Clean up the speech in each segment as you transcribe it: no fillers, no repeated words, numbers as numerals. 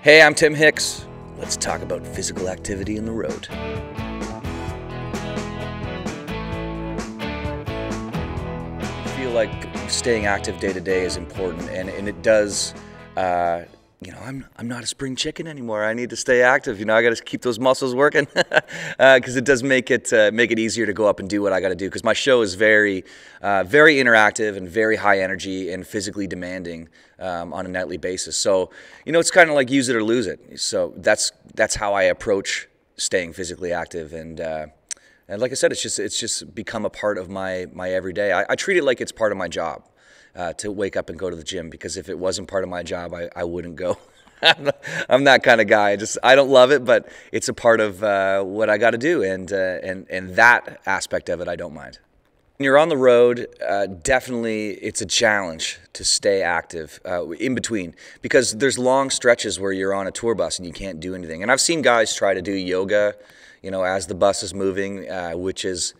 Hey, I'm Tim Hicks. Let's talk about physical activity in the road. I feel like staying active day to day is important, and it does. I'm not a spring chicken anymore. I need to stay active. I got to keep those muscles working because it does make it easier to go up and do what I got to do. Because my show is very interactive and very high energy and physically demanding on a nightly basis. So it's kind of like use it or lose it. So that's how I approach staying physically active. And like I said, it's just become a part of my everyday. I treat it like it's part of my job. To wake up and go to the gym, because if it wasn't part of my job, I wouldn't go. I'm that kind of guy. I don't love it, but it's a part of what I got to do, and that aspect of it I don't mind. When you're on the road, definitely it's a challenge to stay active in between, because there's long stretches where you're on a tour bus and you can't do anything. And I've seen guys try to do yoga, as the bus is moving, which is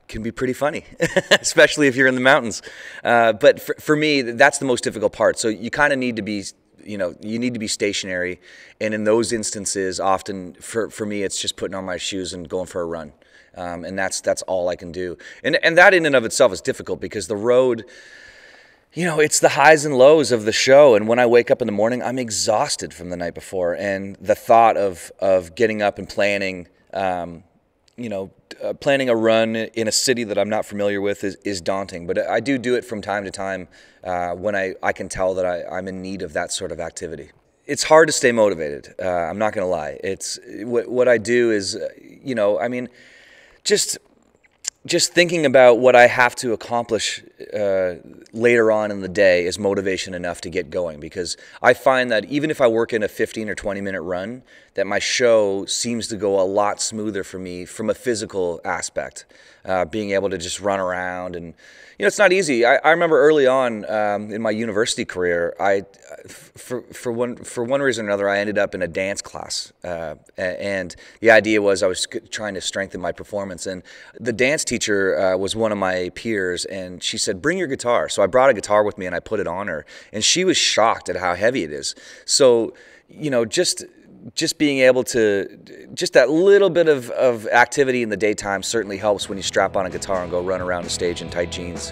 can be pretty funny, especially if you're in the mountains. But for me, that's the most difficult part. So you kind of need to be, you need to be stationary. And in those instances, often for me, it's just putting on my shoes and going for a run. And that's all I can do. And that in and of itself is difficult, because the road, it's the highs and lows of the show. And when I wake up in the morning, I'm exhausted from the night before. And the thought of getting up and planning, planning a run in a city that I'm not familiar with is daunting. But I do it from time to time when I can tell that I'm in need of that sort of activity. It's hard to stay motivated. I'm not going to lie. It's what I do is, just thinking about what I have to accomplish later on in the day is motivation enough to get going, because I find that even if I work in a 15 or 20-minute run, that my show seems to go a lot smoother for me from a physical aspect, being able to just run around. And it's not easy. I remember early on in my university career, for one reason or another, I ended up in a dance class, and the idea was I was trying to strengthen my performance. And the dance teacher was one of my peers, and she said, "Bring your guitar." So I brought a guitar with me and I put it on her, and she was shocked at how heavy it is. So just being able to, just that little bit of activity in the daytime certainly helps when you strap on a guitar and go run around the stage in tight jeans.